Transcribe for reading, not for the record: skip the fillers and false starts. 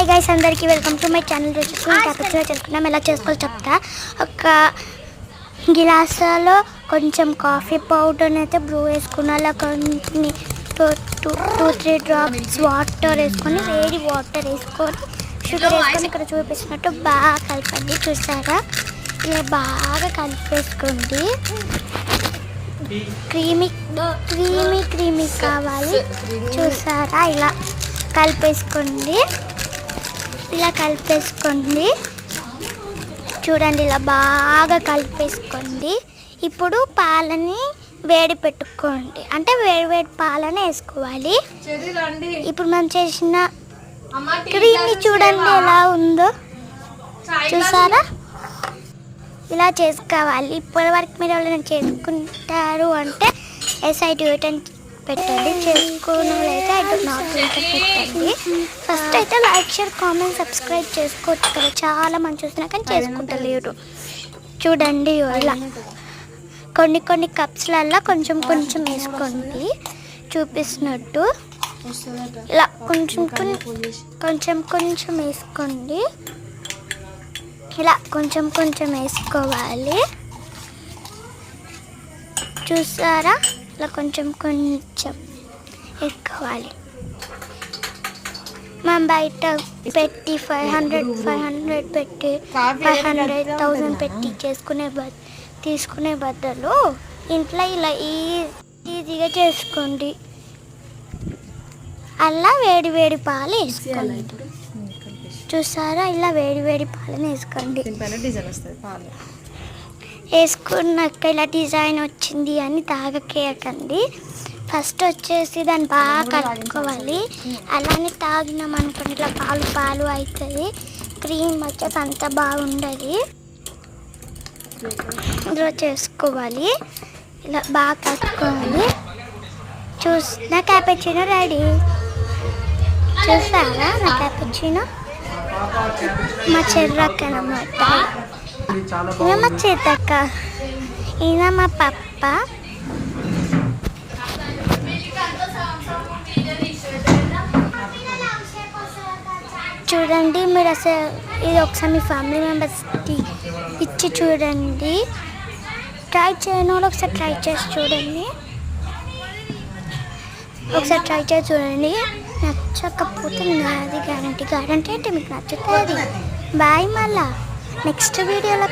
Hi guys, అందరికీ welcome to my channel. Capture చేసుకున్నాం. ఎలా చేసుకోవాలో చెప్తా. ఒక గిలాసాలో కొంచెం కాఫీ పౌడర్ని అయితే బ్రూ వేసుకుని అలా కొన్ని 2-3 డ్రాప్స్ వాటర్ వేసుకొని, వేడి వాటర్ వేసుకొని, షుగర్ వేసుకొని ఇక్కడ చూపిస్తున్నట్టు బాగా కలపండి. చూసారా, ఇలా బాగా కలిపేసుకోండి. క్రీమీ కావాలి. చూసారా, ఇలా కలిపేసుకోండి. చూడండి, ఇలా బాగా కలిపేసుకోండి. ఇప్పుడు పాలని వేడి పెట్టుకోండి, అంటే వేడి పాలని వేసుకోవాలి. ఇప్పుడు మనం చేసిన క్రీమ్ని చూడండి ఎలా ఉందో. చూసారా, ఇలా చేసుకోవాలి. ఇప్పటి వరకు మీరు ఎవరైనా చేసుకుంటారు అంటే SIT పెట్టండి. చేసుకున్న వాళ్ళైతే పెట్టండి. ఫస్ట్ అయితే లైక్, షేర్, కామెంట్, సబ్స్క్రైబ్ చేసుకోవచ్చు కదా. చాలా మంది చూస్తున్నా కానీ చేసుకుంటలేరు. చూడండి, ఇలా కొన్ని కప్స్లల్లో కొంచెం వేసుకోండి. చూపిస్తున్నట్టు ఇలా కొంచెం వేసుకోండి. ఇలా కొంచెం వేసుకోవాలి. చూసారా, ఇలా కొంచెం వేసుకోవాలి. మనం బయట పెట్టి 500 పెట్టి 500,000 పెట్టి తీసుకునే బదులు ఇంట్లో ఇలా ఈజీగా చేసుకోండి. అలా వేడి పాలు వేసుకోండి. చూసారా, ఇలా వేడి పాలను వేసుకోండి. వేసుకున్నాక ఇలా డిజైన్ వచ్చింది అని తాగకేయకండి. ఫస్ట్ వచ్చేసి దాన్ని బాగా కలుపుకోవాలి. అలానే తాగినాం అనుకోండి, ఇట్లా పాలు అవుతుంది. క్రీమ్ వచ్చేసి అంత బాగుండదు. ఇందులో చేసుకోవాలి. ఇలా బాగా కలుపుకోవాలి. నా క్యాపుచినో రెడీ. చూసారా, నా క్యాపుచినో మా చెర్రక్క అన్నమాట. ఈయన మా చేతక్క, ఈయన మా పప్ప. చూడండి, మీరు అసలు ఇది ఒకసారి మీ ఫ్యామిలీ మెంబర్స్కి ఇచ్చి చూడండి. ట్రై చేయని వాళ్ళు ఒకసారి ట్రై చేసి చూడండి. నచ్చకపోతే నాది గ్యారంటీ అంటే మీకు నచ్చుతుంది. బాయ్, మళ్ళా నెక్స్ట్ వీడియోలో